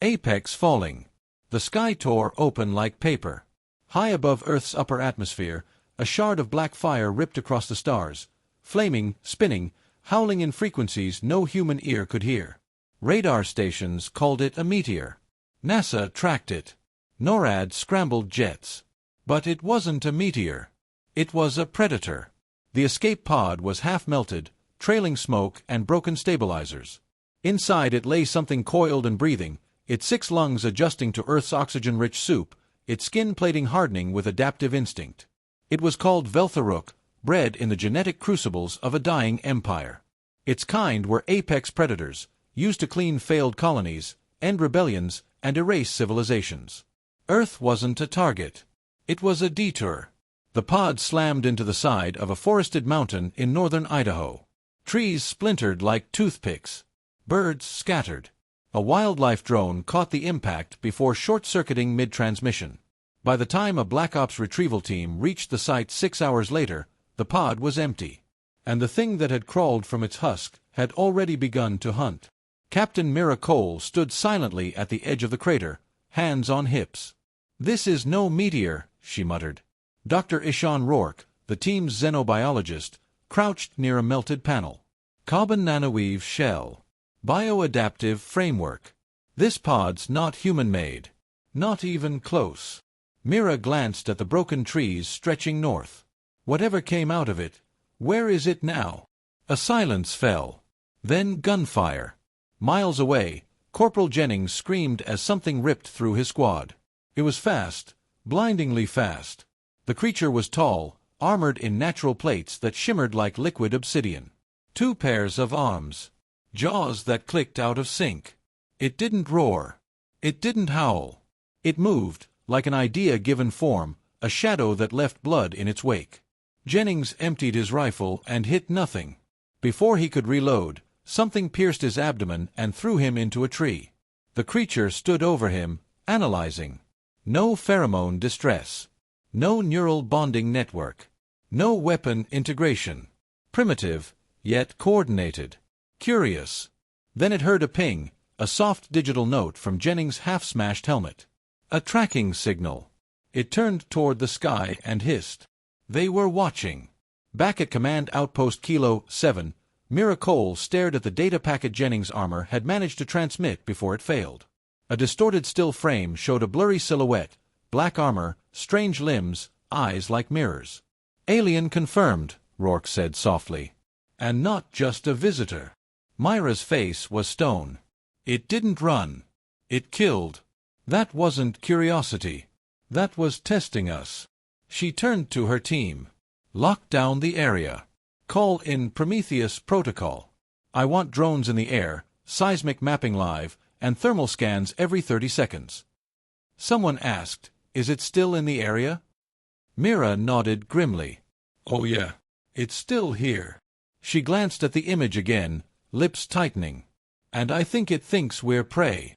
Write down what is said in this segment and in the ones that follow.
Apex falling. The sky tore open like paper. High above Earth's upper atmosphere, a shard of black fire ripped across the stars, flaming, spinning, howling in frequencies no human ear could hear. Radar stations called it a meteor. NASA tracked it. NORAD scrambled jets. But it wasn't a meteor. It was a predator. The escape pod was half melted, trailing smoke and broken stabilizers. Inside it lay something coiled and breathing, its 6 lungs adjusting to Earth's oxygen-rich soup, its skin plating hardening with adaptive instinct. It was called Veltharuk, bred in the genetic crucibles of a dying empire. Its kind were apex predators, used to clean failed colonies, end rebellions, and erase civilizations. Earth wasn't a target. It was a detour. The pod slammed into the side of a forested mountain in northern Idaho. Trees splintered like toothpicks. Birds scattered. A wildlife drone caught the impact before short-circuiting mid-transmission. By the time a Black Ops retrieval team reached the site 6 hours later, the pod was empty. And the thing that had crawled from its husk had already begun to hunt. Captain Mira Cole stood silently at the edge of the crater, hands on hips. "This is no meteor," she muttered. Dr. Ishan Rourke, the team's xenobiologist, crouched near a melted panel. Carbon nanoweave shell. Bioadaptive framework. This pod's not human-made. Not even close. Mira glanced at the broken trees stretching north. Whatever came out of it, where is it now? A silence fell. Then gunfire. Miles away, Corporal Jennings screamed as something ripped through his squad. It was fast, blindingly fast. The creature was tall, armored in natural plates that shimmered like liquid obsidian. 2 pairs of arms. Jaws that clicked out of sync. It didn't roar. It didn't howl. It moved, like an idea given form, a shadow that left blood in its wake. Jennings emptied his rifle and hit nothing. Before he could reload, something pierced his abdomen and threw him into a tree. The creature stood over him, analyzing. No pheromone distress. No neural bonding network. No weapon integration. Primitive, yet coordinated. Curious. Then it heard a ping, a soft digital note from Jennings' half-smashed helmet. A tracking signal. It turned toward the sky and hissed. They were watching. Back at Command Outpost Kilo 7, Mira Cole stared at the data packet Jennings' armor had managed to transmit before it failed. A distorted still frame showed a blurry silhouette, black armor, strange limbs, eyes like mirrors. "Alien confirmed," Rourke said softly. "And not just a visitor." Myra's face was stone. "It didn't run. It killed. That wasn't curiosity. That was testing us." She turned to her team. "Lock down the area. Call in Prometheus protocol. I want drones in the air, seismic mapping live, and thermal scans every 30 seconds." Someone asked, "Is it still in the area?" Mira nodded grimly. "Oh yeah, it's still here." She glanced at the image again, lips tightening. "And I think it thinks we're prey."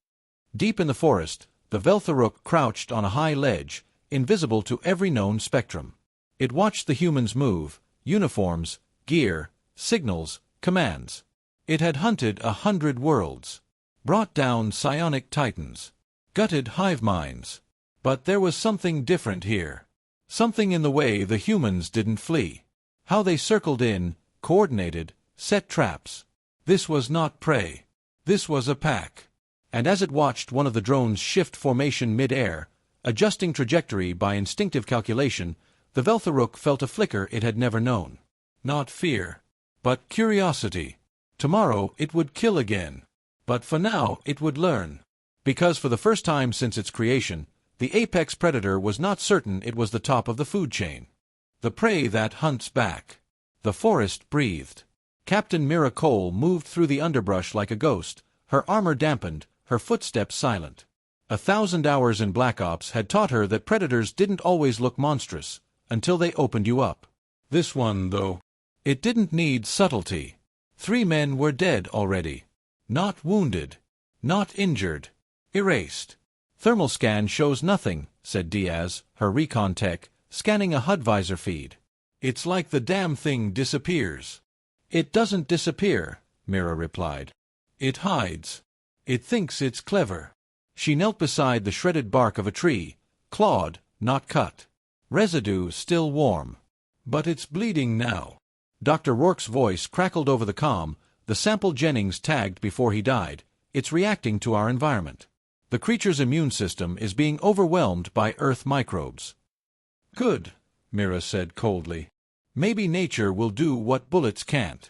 Deep in the forest, the Veltharuk crouched on a high ledge, invisible to every known spectrum. It watched the humans move, uniforms, gear, signals, commands. It had hunted 100 worlds, brought down psionic titans, gutted hive minds. But there was something different here. Something in the way the humans didn't flee. How they circled in, coordinated, set traps. This was not prey. This was a pack. And as it watched one of the drones shift formation mid-air, adjusting trajectory by instinctive calculation, the Veltharuk felt a flicker it had never known. Not fear, but curiosity. Tomorrow it would kill again. But for now it would learn. Because for the first time since its creation, the apex predator was not certain it was the top of the food chain. The prey that hunts back. The forest breathed. Captain Mira Cole moved through the underbrush like a ghost, her armor dampened, her footsteps silent. 1,000 hours in Black Ops had taught her that predators didn't always look monstrous, until they opened you up. This one, though, it didn't need subtlety. 3 men were dead already. Not wounded. Not injured. Erased. "Thermal scan shows nothing," said Diaz, her recon tech, scanning a HUD visor feed. "It's like the damn thing disappears." "It doesn't disappear," Mira replied. "It hides. It thinks it's clever. She knelt beside the shredded bark of a tree, clawed, not cut. Residue still warm. But it's bleeding now. Dr. Rourke's voice crackled over the comm. The sample Jennings tagged before he died. It's reacting to our environment. The creature's immune system is being overwhelmed by Earth microbes. Good, Mira said coldly. Maybe nature will do what bullets can't.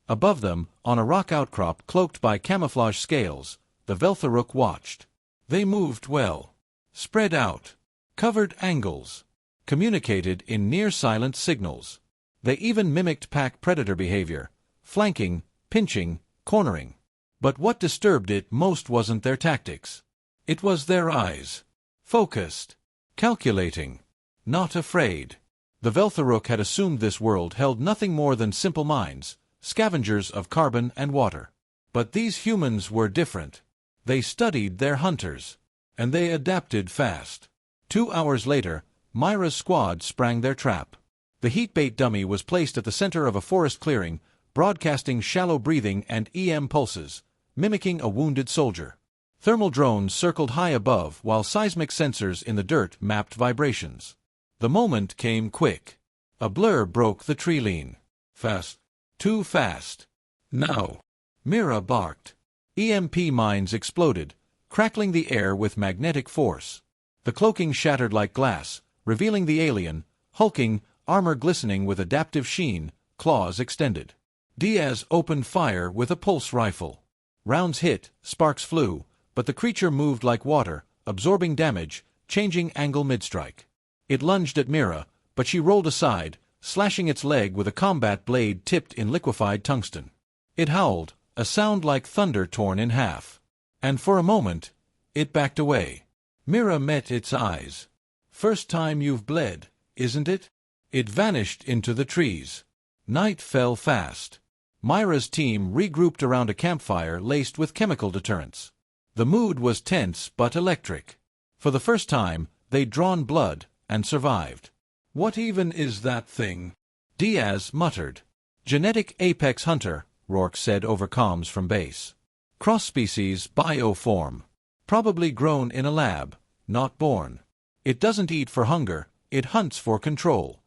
Above them, on a rock outcrop cloaked by camouflage scales, the Veltharook watched. They moved well. Spread out. Covered angles. Communicated in near-silent signals. They even mimicked pack predator behavior, flanking, pinching, cornering. But what disturbed it most wasn't their tactics. It was their eyes. Focused. Calculating. Not afraid. The Veltharook had assumed this world held nothing more than simple minds, scavengers of carbon and water. But these humans were different. They studied their hunters. And they adapted fast. 2 hours later, Myra's squad sprang their trap. The heat-bait dummy was placed at the center of a forest clearing, broadcasting shallow breathing and EM pulses, mimicking a wounded soldier. Thermal drones circled high above while seismic sensors in the dirt mapped vibrations. The moment came quick. A blur broke the tree line. Fast. Too fast. Now. Mira barked. EMP mines exploded, crackling the air with magnetic force. The cloaking shattered like glass, revealing the alien, hulking, armor glistening with adaptive sheen, claws extended. Diaz opened fire with a pulse rifle. Rounds hit, sparks flew, but the creature moved like water, absorbing damage, changing angle mid-strike. It lunged at Mira, but she rolled aside, slashing its leg with a combat blade tipped in liquefied tungsten. It howled, a sound like thunder torn in half. And for a moment, it backed away. Mira met its eyes. First time you've bled, isn't it? It vanished into the trees. Night fell fast. Myra's team regrouped around a campfire laced with chemical deterrents. The mood was tense but electric. For the first time, they'd drawn blood and survived. What even is that thing? Diaz muttered. Genetic apex hunter, Rourke said over comms from base. Cross-species bioform. Probably grown in a lab, not born. It doesn't eat for hunger, it hunts for control.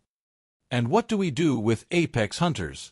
And what do we do with apex hunters?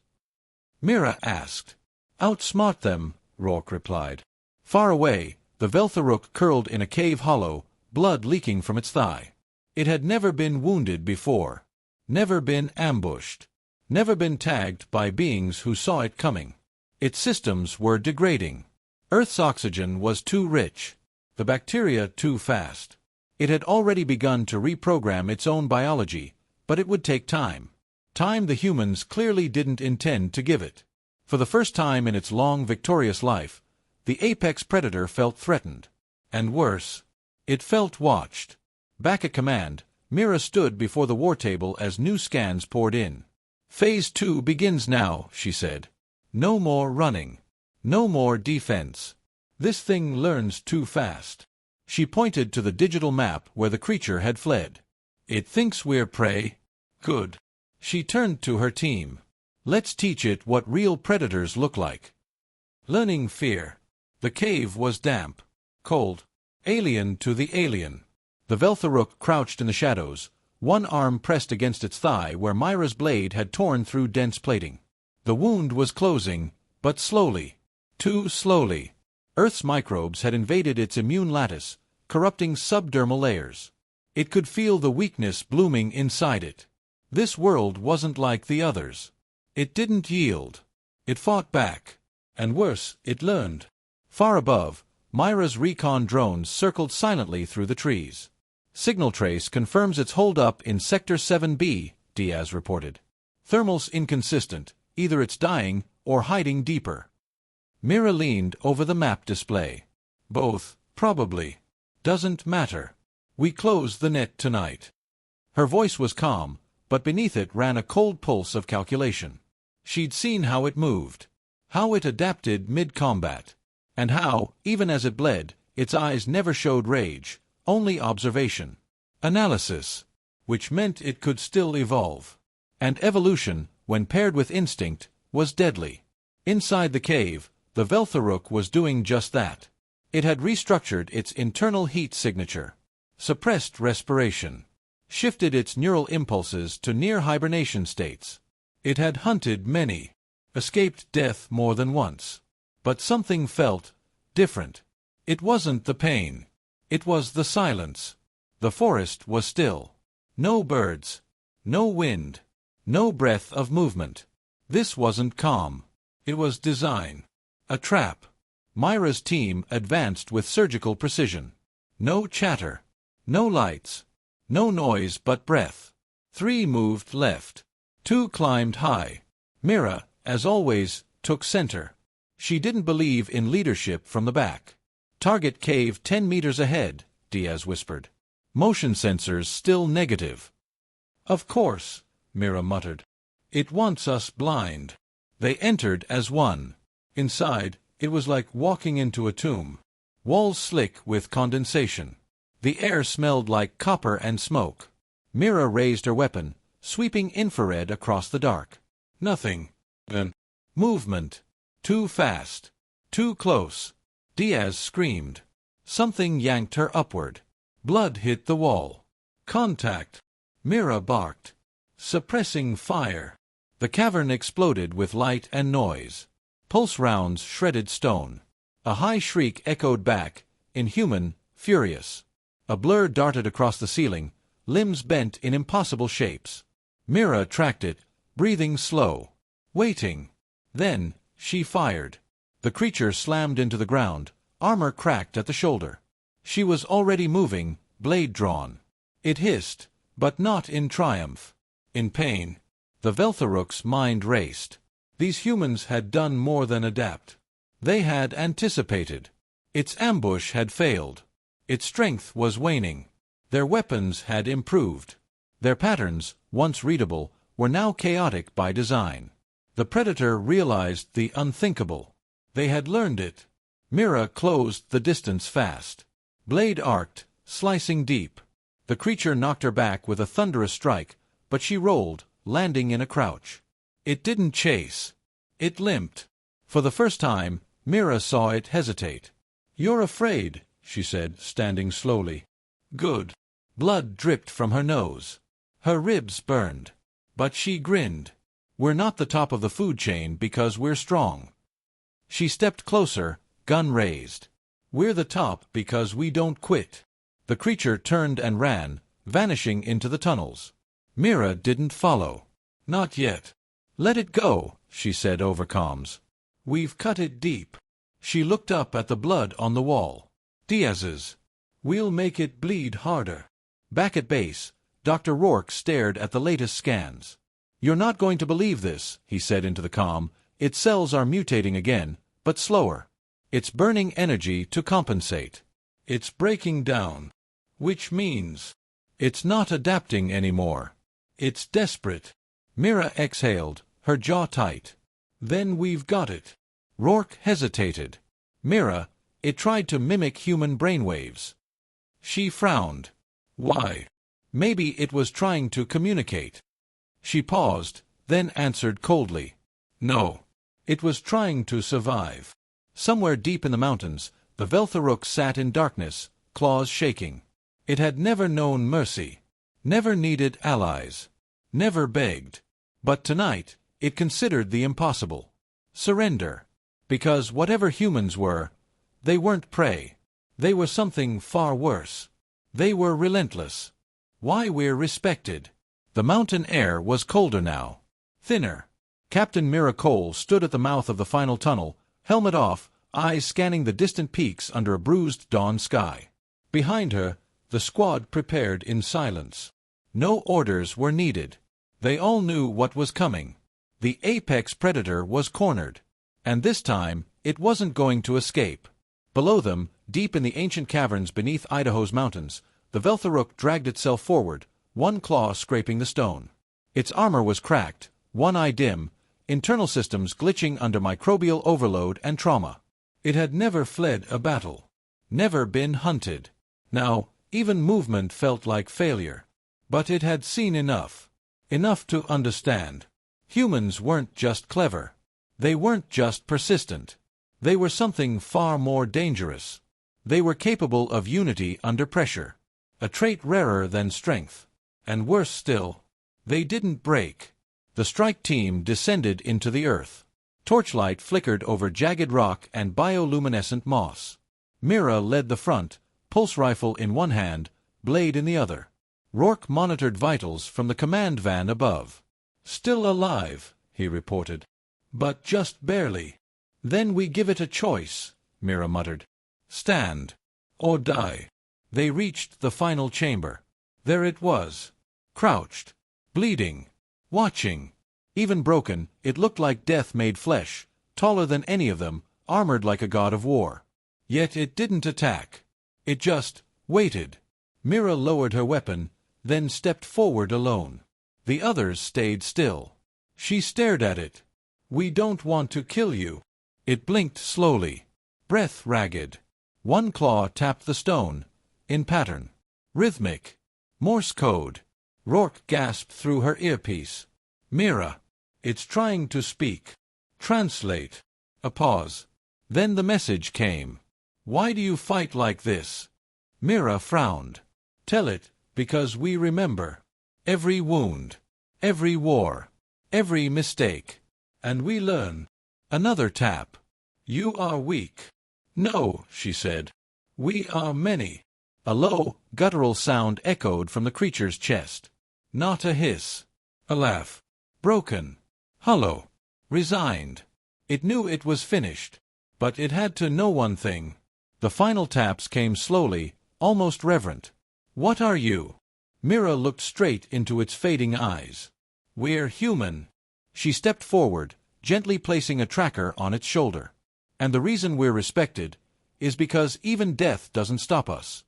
Mira asked. Outsmart them, Rourke replied. Far away, the Veltharook curled in a cave hollow, blood leaking from its thigh. It had never been wounded before. Never been ambushed. Never been tagged by beings who saw it coming. Its systems were degrading. Earth's oxygen was too rich. The bacteria too fast. It had already begun to reprogram its own biology, but it would take time. Time the humans clearly didn't intend to give it. For the first time in its long, victorious life, the apex predator felt threatened. And worse, it felt watched. Back at command, Mira stood before the war table as new scans poured in. Phase 2 begins now, she said. No more running. No more defense. This thing learns too fast. She pointed to the digital map where the creature had fled. It thinks we're prey. Good. She turned to her team. Let's teach it what real predators look like. Learning fear. The cave was damp. Cold. Alien to the alien. The Veltharook crouched in the shadows, one arm pressed against its thigh where Myra's blade had torn through dense plating. The wound was closing, but slowly. Too slowly. Earth's microbes had invaded its immune lattice, corrupting subdermal layers. It could feel the weakness blooming inside it. This world wasn't like the others. It didn't yield. It fought back. And worse, it learned. Far above, Myra's recon drones circled silently through the trees. Signal trace confirms its hold-up in Sector 7B, Diaz reported. Thermals inconsistent, either it's dying or hiding deeper. Mira leaned over the map display. Both, probably. Doesn't matter. We close the net tonight. Her voice was calm, but beneath it ran a cold pulse of calculation. She'd seen how it moved. How it adapted mid-combat. And how, even as it bled, its eyes never showed rage, only observation. Analysis. Which meant it could still evolve. And evolution, when paired with instinct, was deadly. Inside the cave, the Veltharook was doing just that. It had restructured its internal heat signature, suppressed respiration, shifted its neural impulses to near hibernation states. It had hunted many, escaped death more than once. But something felt different. It wasn't the pain. It was the silence. The forest was still. No birds. No wind. No breath of movement. This wasn't calm. It was design. A trap. Myra's team advanced with surgical precision. No chatter. No lights. No noise but breath. 3 moved left. 2 climbed high. Myra, as always, took center. She didn't believe in leadership from the back. Target cave 10 meters ahead, Diaz whispered. Motion sensors still negative. Of course, Myra muttered. It wants us blind. They entered as one. Inside, it was like walking into a tomb. Walls slick with condensation. The air smelled like copper and smoke. Myra raised her weapon, sweeping infrared across the dark. Nothing. Then. Movement. Too fast. Too close. Diaz screamed. Something yanked her upward. Blood hit the wall. Contact. Myra barked, suppressing fire. The cavern exploded with light and noise. Pulse rounds shredded stone. A high shriek echoed back, inhuman, furious. A blur darted across the ceiling, limbs bent in impossible shapes. Myra tracked it, breathing slow, waiting. Then, she fired. The creature slammed into the ground, armor cracked at the shoulder. She was already moving, blade drawn. It hissed, but not in triumph. In pain. The Veltharook's mind raced. These humans had done more than adapt. They had anticipated. Its ambush had failed. Its strength was waning. Their weapons had improved. Their patterns, once readable, were now chaotic by design. The predator realized the unthinkable. They had learned it. Myra closed the distance fast. Blade arced, slicing deep. The creature knocked her back with a thunderous strike, but she rolled, landing in a crouch. It didn't chase. It limped. For the first time, Myra saw it hesitate. "You're afraid," she said, standing slowly. "Good." Blood dripped from her nose. Her ribs burned. But she grinned. "We're not the top of the food chain because we're strong." She stepped closer, gun raised. "We're the top because we don't quit." The creature turned and ran, vanishing into the tunnels. Myra didn't follow. "Not yet." "Let it go," she said over comms. "We've cut it deep." She looked up at the blood on the wall. Diaz's. "We'll make it bleed harder." Back at base, Dr. Rourke stared at the latest scans. "You're not going to believe this," he said into the comm. "Its cells are mutating again, but slower. It's burning energy to compensate. It's breaking down. Which means it's not adapting anymore. It's desperate." Myra exhaled, her jaw tight. "Then we've got it." Rourke hesitated. "Myra, it tried to mimic human brainwaves." She frowned. "Why?" "Maybe it was trying to communicate." She paused, then answered coldly. "No. It was trying to survive." Somewhere deep in the mountains, the Veltharook sat in darkness, claws shaking. It had never known mercy. Never needed allies. Never begged. But tonight, it considered the impossible. Surrender. Because whatever humans were, they weren't prey. They were something far worse. They were relentless. Why we're respected. The mountain air was colder now. Thinner. Captain Myra Cole stood at the mouth of the final tunnel, helmet off, eyes scanning the distant peaks under a bruised dawn sky. Behind her, the squad prepared in silence. No orders were needed. They all knew what was coming. The apex predator was cornered. And this time, it wasn't going to escape. Below them, deep in the ancient caverns beneath Idaho's mountains, the Veltharook dragged itself forward, one claw scraping the stone. Its armor was cracked, one eye dim, internal systems glitching under microbial overload and trauma. It had never fled a battle. Never been hunted. Now, even movement felt like failure. But it had seen enough. Enough to understand. Humans weren't just clever. They weren't just persistent. They were something far more dangerous. They were capable of unity under pressure, a trait rarer than strength. And worse still, they didn't break. The strike team descended into the earth. Torchlight flickered over jagged rock and bioluminescent moss. Mira led the front, pulse rifle in one hand, blade in the other. Rourke monitored vitals from the command van above. "Still alive," he reported. "But just barely." "Then we give it a choice," Mira muttered. "Stand. Or die." They reached the final chamber. There it was. Crouched. Bleeding. Watching. Even broken, it looked like death made flesh, taller than any of them, armored like a god of war. Yet it didn't attack. It just waited. Mira lowered her weapon, then stepped forward alone. The others stayed still. She stared at it. "We don't want to kill you." It blinked slowly. Breath ragged. One claw tapped the stone. In pattern. Rhythmic. Morse code. Rourke gasped through her earpiece. "Mira. It's trying to speak. Translate." A pause. Then the message came. "Why do you fight like this?" Mira frowned. "Tell it, because we remember. Every wound. Every war. Every mistake. And we learn." Another tap. "You are weak." "No," she said. "We are many." A low, guttural sound echoed from the creature's chest. Not a hiss. A laugh. Broken. Hollow. Resigned. It knew it was finished. But it had to know one thing. The final taps came slowly, almost reverent. "What are you?" Mira looked straight into its fading eyes. "We're human." She stepped forward, gently placing a tracker on its shoulder. "And the reason we're respected is because even death doesn't stop us."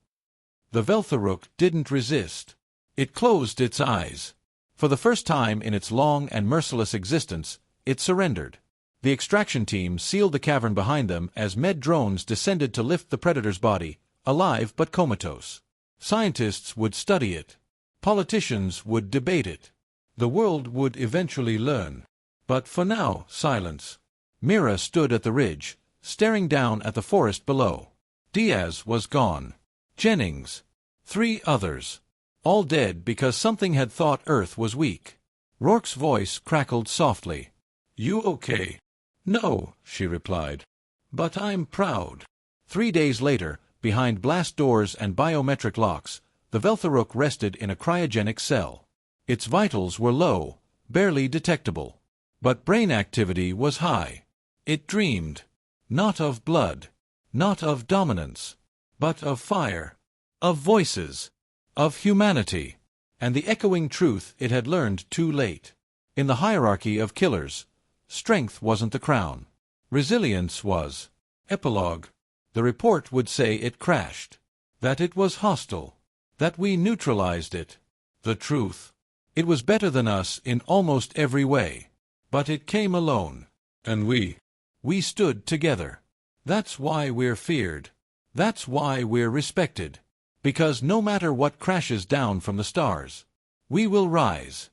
The Veltharook didn't resist. It closed its eyes. For the first time in its long and merciless existence, it surrendered. The extraction team sealed the cavern behind them as med drones descended to lift the predator's body, alive but comatose. Scientists would study it. Politicians would debate it. The world would eventually learn. But for now, silence. Mira stood at the ridge, staring down at the forest below. Diaz was gone. Jennings. 3 others. All dead because something had thought Earth was weak. Rourke's voice crackled softly. "You okay?" "No," she replied. "But I'm proud." 3 days later, behind blast doors and biometric locks, the Veltharook rested in a cryogenic cell. Its vitals were low, barely detectable. But brain activity was high. It dreamed. Not of blood. Not of dominance. But of fire. Of voices. Of humanity. And the echoing truth it had learned too late. In the hierarchy of killers, strength wasn't the crown. Resilience was. Epilogue. The report would say it crashed. That it was hostile. That we neutralized it. The truth. It was better than us in almost every way. But it came alone. And we stood together. That's why we're feared. That's why we're respected. Because no matter what crashes down from the stars, we will rise.